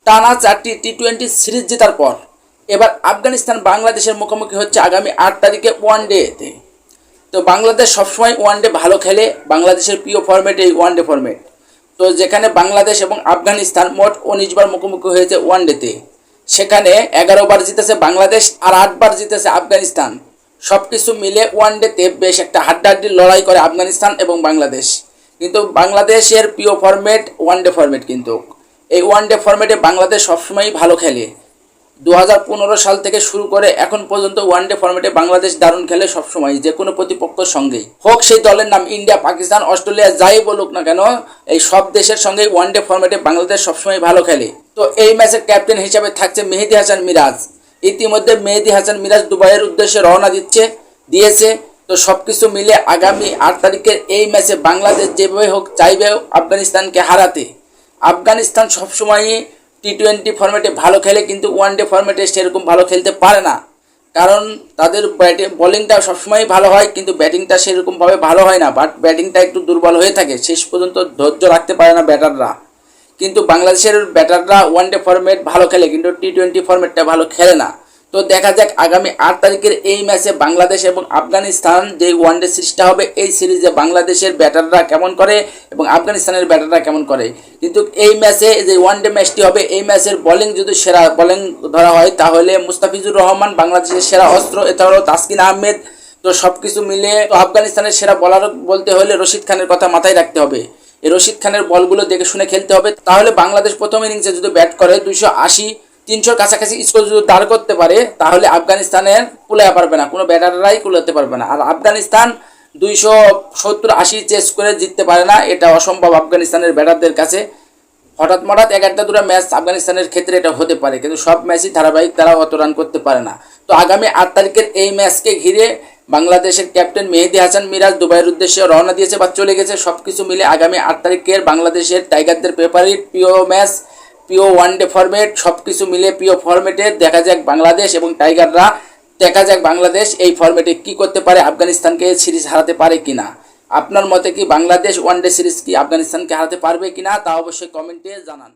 টানা 4টি টি-20 সিরিজ জেতার পর এবার আফগানিস্তান বাংলাদেশের মুখোমুখি হচ্ছে আগামী 8 তারিখে ওয়ানডেতে। তো বাংলাদেশ সবসময় ওয়ানডে ভালো খেলে, বাংলাদেশের প্রিয় ফরম্যাট এই ওয়ানডে ফরম্যাট। তো যেখানে বাংলাদেশ এবং আফগানিস্তান মোট 19 বার মুখোমুখি হয়েছে ওয়ানডেতে, সেখানে 11 বার জিতেছে বাংলাদেশ আর 8 বার জিতেছে আফগানিস্তান। সব কিছু মিলে ওয়ানডেতে বেশ একটা হাড্ডাহাড্ডি লড়াই করে আফগানিস্তান এবং বাংলাদেশ। কিন্তু বাংলাদেশের প্রিয় ফরম্যাট ওয়ানডে ফরম্যাট। কিন্তু এই ওয়ানডে ফরম্যাটে বাংলাদেশ সবসময়ই ভালো খেলে। 2015 সাল থেকে শুরু করে এখন পর্যন্ত ওয়ানডে ফরম্যাটে বাংলাদেশ দারুণ খেলে সবসময়, যে কোনো প্রতিপক্ষের সঙ্গেই হোক। সেই দলের নাম ইন্ডিয়া, পাকিস্তান, অস্ট্রেলিয়া, যাই বলুক না কেন, এই সব দেশের সঙ্গেই ওয়ানডে ফরম্যাটে বাংলাদেশ সবসময় ভালো খেলে। তো এই ম্যাচের ক্যাপ্টেন হিসাবে থাকছে মেহেদী হাসান মিরাজ। ইতিমধ্যে মেহেদী হাসান মিরাজ দুবাইয়ের উদ্দেশ্যে রওনা দিয়েছে। তো সব কিছু মিলে আগামী 8 তারিখের এই ম্যাচে বাংলাদেশ যেভাবে হোক চাইবে আফগানিস্তানকে হারাতে। আফগানিস্তান সবসময়ই টি-20 ফরম্যাটে ভালো খেলে, কিন্তু ওয়ানডে ফরম্যাটে সেরকম ভালো খেলতে পারে না, কারণ তাদের বোলিংটা সবসময়ই ভালো হয়, কিন্তু ব্যাটিংটা সেরকমভাবে ভালো হয় না। বাট ব্যাটিংটা একটু দুর্বল হয়ে থাকে, শেষ পর্যন্ত ধৈর্য রাখতে পারে না ব্যাটাররা। কিন্তু বাংলাদেশের ব্যাটাররা ওয়ানডে ফরম্যাট ভালো খেলে, কিন্তু টি-20 ফরম্যাটটা ভালো খেলে না। তো দেখা যাক আগামী 8 তারিখের এই ম্যাচে বাংলাদেশ এবং আফগানিস্তান যে ওয়ানডে সিরিজটা হবে, এই সিরিজে বাংলাদেশের ব্যাটাররা কেমন করে এবং আফগানিস্তানের ব্যাটাররা কেমন করে। কিন্তু এই ম্যাচে যে ওয়ানডে ম্যাচটি হবে, এই ম্যাচের বোলিং যদি সেরা বোলিং ধরা হয়, তাহলে মুস্তাফিজুর রহমান বাংলাদেশের সেরা অস্ত্র, এছাড়াও তাসকিন আহমেদ। তো সব কিছু মিলে আফগানিস্তানের সেরা বোলার বলতে হলে রশিদ খানের কথা মাথায় রাখতে হবে। এই রশিদ খানের বলগুলো দেখে শুনে খেলতে হবে। তাহলে বাংলাদেশ প্রথম ইনিংসে যদি ব্যাট করে 280, 300 কাছাকাছি স্কোর যদি দাঁড় করতে পারে, তাহলে আফগানিস্তানের কুলাতে পারবে না, কোনো ব্যাটাররাই কুলাতে পারবে না। আর আফগানিস্তান 270-80 চেস করে জিততে পারে না, এটা অসম্ভব আফগানিস্তানের ব্যাটারদের কাছে। হঠাৎ একটা দুটো ম্যাচ আফগানিস্তানের ক্ষেত্রে এটা হতে পারে, কিন্তু সব ম্যাচই ধারাবাহিক, তারা অত রান করতে পারে না। তো আগামী 8 তারিখের এই ম্যাচকে ঘিরে বাংলাদেশের ক্যাপ্টেন মেহেদী হাসান মিরাজ দুবাইয়ের উদ্দেশ্যে রওনা দিয়েছে বা চলে গেছে। সব কিছু মিলে আগামী 8 তারিখের বাংলাদেশের টাইগারদের ফেভারিট প্রিয় ম্যাচ, প্রিয় ওয়ানডে ফরম্যাট, সব কিছু মিলে প্রিয় ফরম্যাটে দেখা যাক বাংলাদেশ এবং টাইগাররা, দেখা যাক বাংলাদেশ এই ফরম্যাটে কি করতে পারে, আফগানিস্তানকে সিরিজ হারাতে পারে কিনা। আপনার মতে কি বাংলাদেশ ওয়ানডে সিরিজ কি আফগানিস্তানকে হারাতে পারবে কিনা, তা অবশ্যই কমেন্টে জানান।